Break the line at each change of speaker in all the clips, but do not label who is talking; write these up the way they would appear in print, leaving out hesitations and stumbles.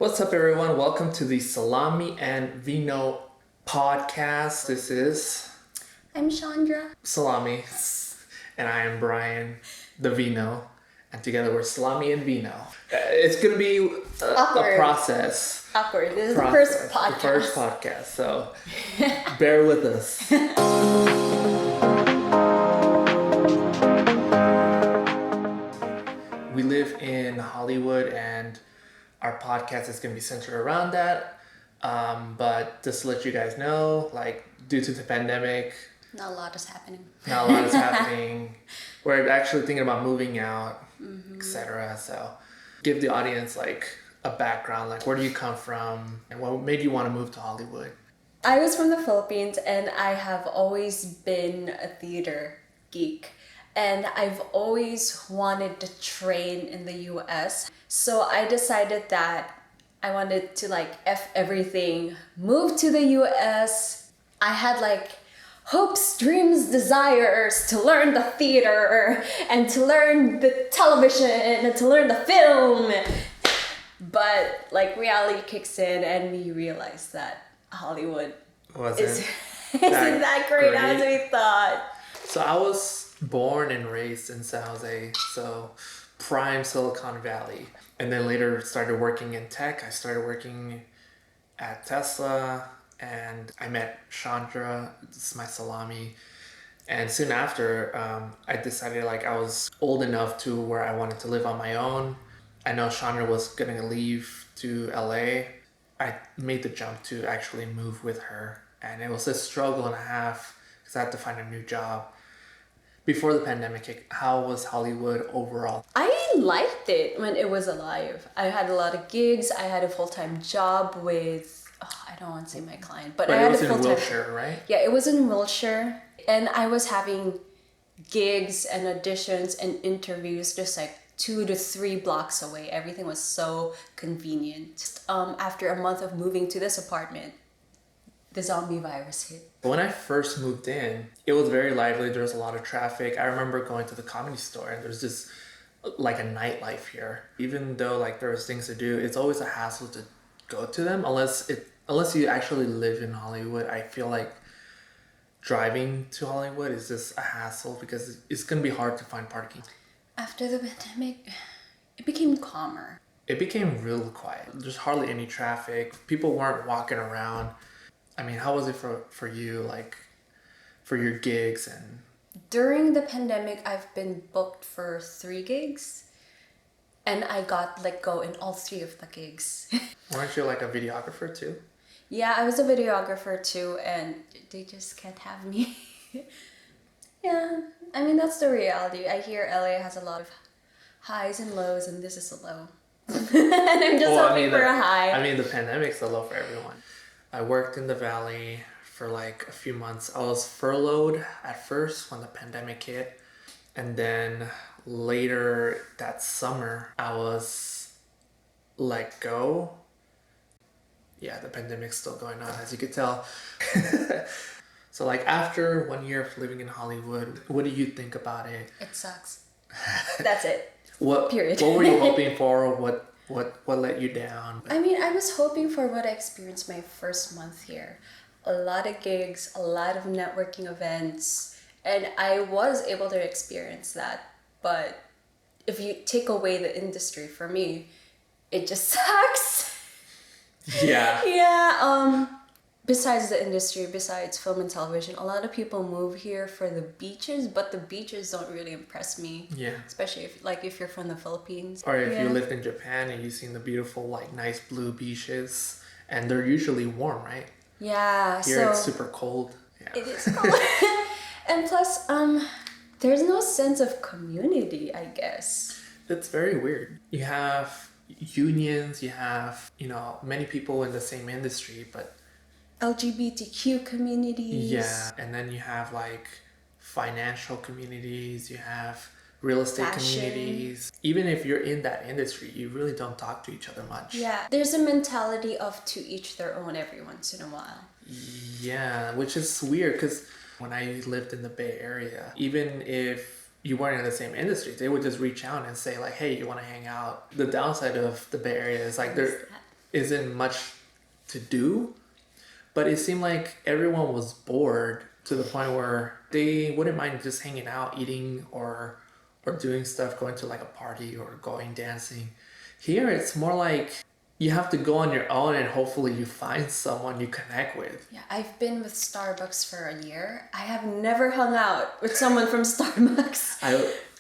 What's up, everyone? Welcome to the Salami and Vino podcast. This is
I'm Chandra.
Salami, and I am Brian, the Vino, and together we're Salami and Vino. It's gonna be a process.
Awkward. This is the first podcast.
The first podcast, so bear with us. We live in Hollywood, and our podcast is going to be centered around that. But just to let you guys know, like, due to the pandemic,
not a lot is happening.
We're actually thinking about moving out, etc. So give the audience like a background, like where do you come from and what made you want to move to Hollywood?
I was from the Philippines and I have always been a theater geek. And I've always wanted to train in the US. So I decided that I wanted to like F everything, move to the US. I had like hopes, dreams, desires to learn the theater and to learn the television and to learn the film. But like reality kicks in and we realize that Hollywood isn't that great as we thought.
So I was born and raised in San Jose, so prime Silicon Valley. And then later started working in tech. I started working at Tesla and I met Chandra, this is my Salami. And soon after, I decided like I was old enough to where I wanted to live on my own. I know Chandra was gonna leave to LA. I made the jump to actually move with her. And it was a struggle and a half because I had to find a new job. Before the pandemic hit, how was Hollywood overall?
I liked it when it was alive. I had a lot of gigs. I had a full-time job with, I don't want to say my client, but I had a full-time.
It was in Wilshire, right?
Yeah, it was in Wilshire. And I was having gigs and auditions and interviews just like 2 to 3 blocks away. Everything was so convenient. After a month of moving to this apartment, the zombie virus hit.
When I first moved in, it was very lively. There was a lot of traffic. I remember going to the Comedy Store and there's just like a nightlife here. Even though like there's things to do, it's always a hassle to go to them unless you actually live in Hollywood. I feel like driving to Hollywood is just a hassle because it's gonna be hard to find parking. After
the pandemic, it became calmer.
It became real quiet. There's hardly any traffic. People weren't walking around. I mean, how was it for you, like, for your gigs and...
During the pandemic, I've been booked for 3 gigs. And I got let go in all 3 of the gigs.
Weren't you, like, a videographer, too?
Yeah, I was a videographer, too, and they just can't have me. Yeah, I mean, that's the reality. I hear LA has a lot of highs and lows, and this is a low. And I'm just hoping for a high.
I mean, the pandemic's a low for everyone. I worked in the Valley for like a few months. I was furloughed at first when the pandemic hit. And then later that summer, I was let go. Yeah, the pandemic's still going on, as you could tell. So like after 1 year of living in Hollywood, what do you think about it?
It sucks. That's it.
Period. What were you hoping for? What let you down?
I mean, I was hoping for what I experienced my first month here. A lot of gigs, a lot of networking events, and I was able to experience that. But if you take away the industry, for me, it just sucks.
Yeah.
Yeah. Besides the industry, besides film and television, a lot of people move here for the beaches, but the beaches don't really impress me.
Yeah.
Especially if you're from the Philippines.
Or if you lived in Japan and you've seen the beautiful, like, nice blue beaches, and they're usually warm, right?
Yeah.
Here it's super cold. Yeah.
It is cold. And plus, there's no sense of community, I guess.
That's very weird. You have unions, you have, many people in the same industry, but
LGBTQ communities.
Yeah, and then you have like financial communities, you have real estate communities. Even if you're in that industry, you really don't talk to each other much.
Yeah, there's a mentality of to each their own every once in a while.
Yeah, which is weird because when I lived in the Bay Area, even if you weren't in the same industry, they would just reach out and say like, hey, you want to hang out? The downside of the Bay Area is like isn't much to do, but it seemed like everyone was bored to the point where they wouldn't mind just hanging out, eating, or doing stuff, going to like a party or going dancing. Here it's more like you have to go on your own and hopefully you find someone you connect with.
Yeah, I've been with Starbucks for a year. I have never hung out with someone from Starbucks.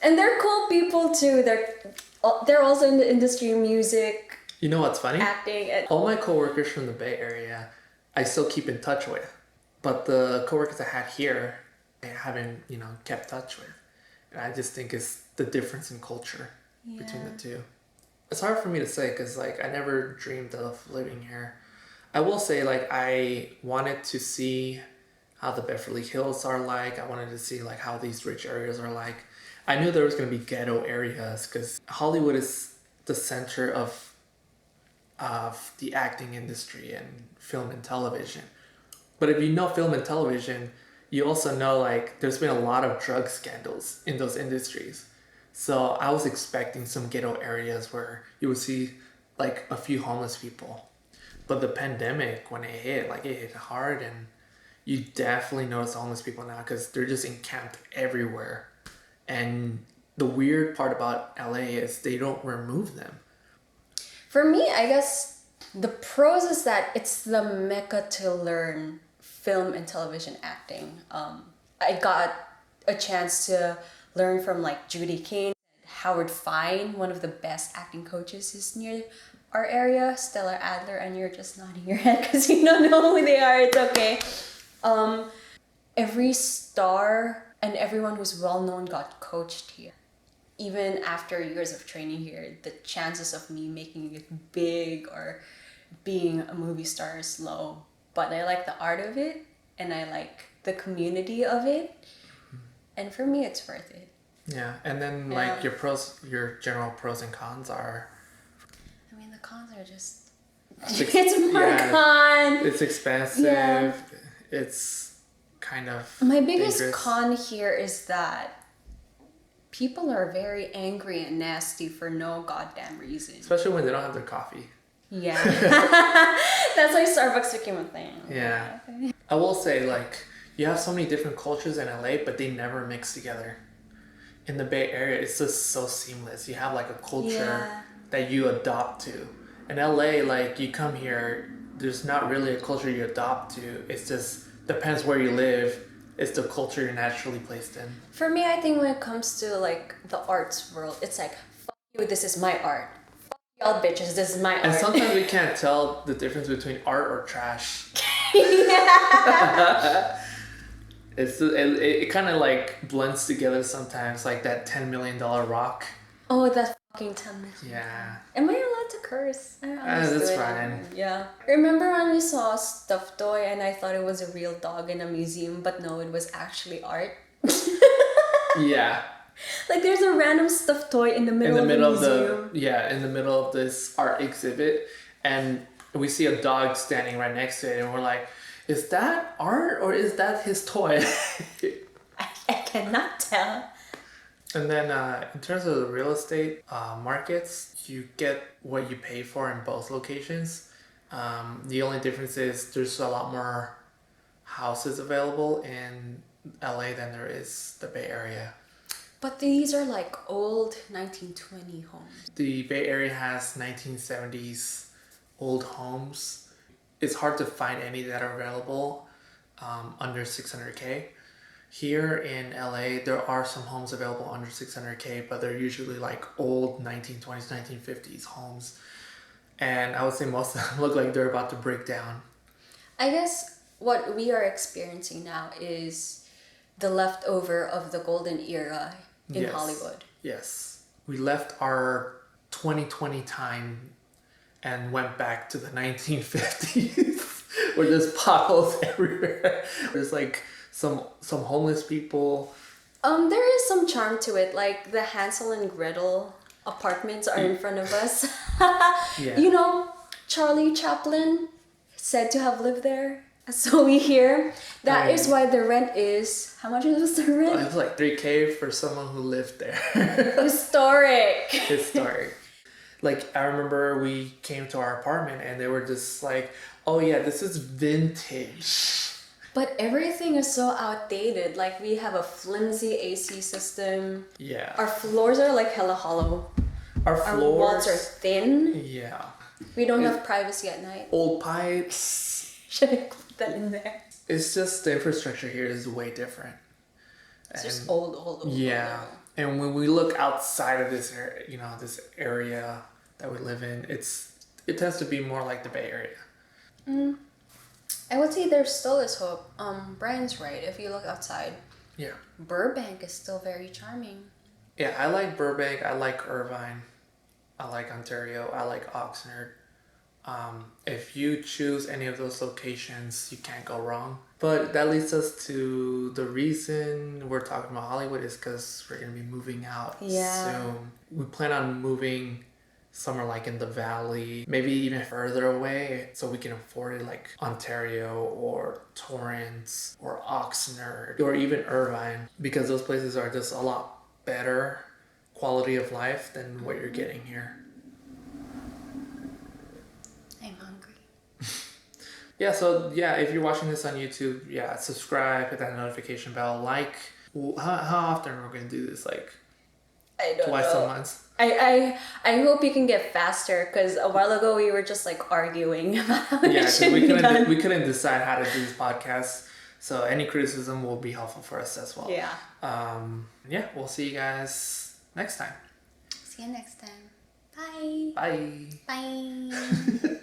And they're cool people too. They're also in the industry, music.
You know what's funny?
Acting.
All my coworkers from the Bay Area, I still keep in touch with. But the coworkers I had here, I haven't, kept touch with. And I just think it's the difference in culture between the two. It's hard for me to say because, I never dreamed of living here. I will say, I wanted to see how the Beverly Hills are like. I wanted to see, how these rich areas are like. I knew there was going to be ghetto areas because Hollywood is the center of the acting industry and film and television. But if you know film and television, you also know there's been a lot of drug scandals in those industries. So I was expecting some ghetto areas where you would see a few homeless people. But the pandemic, when it hit, it hit hard, and you definitely notice homeless people now because they're just encamped everywhere. And the weird part about LA is they don't remove them.
For me, I guess the pros is that it's the mecca to learn film and television acting. I got a chance to learn from Judy Kane, Howard Fine, one of the best acting coaches is near our area, Stella Adler, and you're just nodding your head because you don't know who they are. It's okay. Every star and everyone who's well known got coached here. Even after years of training here, the chances of me making it big or being a movie star is low. But I like the art of it, and I like the community of it, and for me, it's worth it.
Yeah, and then your general pros and cons are.
I mean, the cons are just. It's more con.
It's expensive.
Yeah.
It's kind of.
My biggest
dangerous.
con here is that people are very angry and nasty for no goddamn reason.
Especially when they don't have their coffee.
Yeah. That's why Starbucks became a thing.
Yeah. I will say, you have so many different cultures in LA, but they never mix together. In the Bay Area, it's just so seamless. You have, a culture that you adopt to. In LA, you come here, there's not really a culture you adopt to. It's just, depends where you live. It's the culture you're naturally placed in.
For me, I think when it comes to, the arts world, it's fuck you, this is my art. Y'all bitches, this is my art.
And sometimes we can't tell the difference between art or trash.
Yeah.
It kind of blends together sometimes, that $10 million rock.
Oh, that fucking 10 million.
Yeah.
Am I allowed to curse?
That's fine.
Yeah. Remember when we saw a stuffed toy and I thought it was a real dog in a museum, but no, it was actually art?
Yeah.
There's a random stuffed toy in the middle of the museum.
In the middle of this art exhibit, and we see a dog standing right next to it, and we're like, is that art or is that his toy?
I cannot tell.
And then in terms of the real estate markets, you get what you pay for in both locations. The only difference is there's a lot more houses available in LA than there is the Bay Area.
But these are old 1920 homes.
The Bay Area has 1970s old homes. It's hard to find any that are available under 600K. Here in LA, there are some homes available under 600K, but they're usually old 1920s, 1950s homes. And I would say most of them look like they're about to break down.
I guess what we are experiencing now is the leftover of the golden era in Hollywood.
Yes. We left our 2020 time and went back to the 1950s where there's potholes everywhere. There's some homeless people.
There is some charm to it. The Hansel and Gretel apartments are in front of us.
Yeah.
Charlie Chaplin said to have lived there. So we hear that is why the rent is, how much was the rent?
It was $3K for someone who lived there.
Historic.
Historic. Like, I remember we came to our apartment and they were just like, oh yeah, this is vintage.
But everything is so outdated. Like, we have a flimsy AC system.
Yeah.
Our floors are like hella hollow.
Our
Our
floors.
walls are thin.
Yeah.
We don't have privacy at night.
Old pipes.
Should I put that in there?
It's just the infrastructure here is way different.
It's just old.
Yeah.
old.
And when we look outside of this area, you know, this area that we live in, it tends to be more like the Bay Area.
I would say there still is hope. Brian's right. If you look outside,
Yeah.
Burbank is still very charming.
Yeah, I like Burbank. I like Irvine. I like Ontario. I like Oxnard. If you choose any of those locations, you can't go wrong. But that leads us to the reason we're talking about Hollywood is because we're going to be moving out soon. We plan on moving somewhere like in the valley, maybe even further away, so we can afford it, like Ontario or Torrance or Oxnard or even Irvine, because those places are just a lot better quality of life than what you're getting here.
I'm hungry.
Yeah, so yeah, if you're watching this on YouTube, yeah, subscribe, hit that notification bell, like. How often are we going to do this? Like
I don't
twice
know.
a month?
I hope you can get faster, because a while ago we were just like arguing about how
Yeah,
it
because
should be done.
we couldn't decide how to do these podcasts. So any criticism will be helpful for us as well.
Yeah.
Yeah, we'll see you guys next time.
See you next time. Bye.
Bye.
Bye.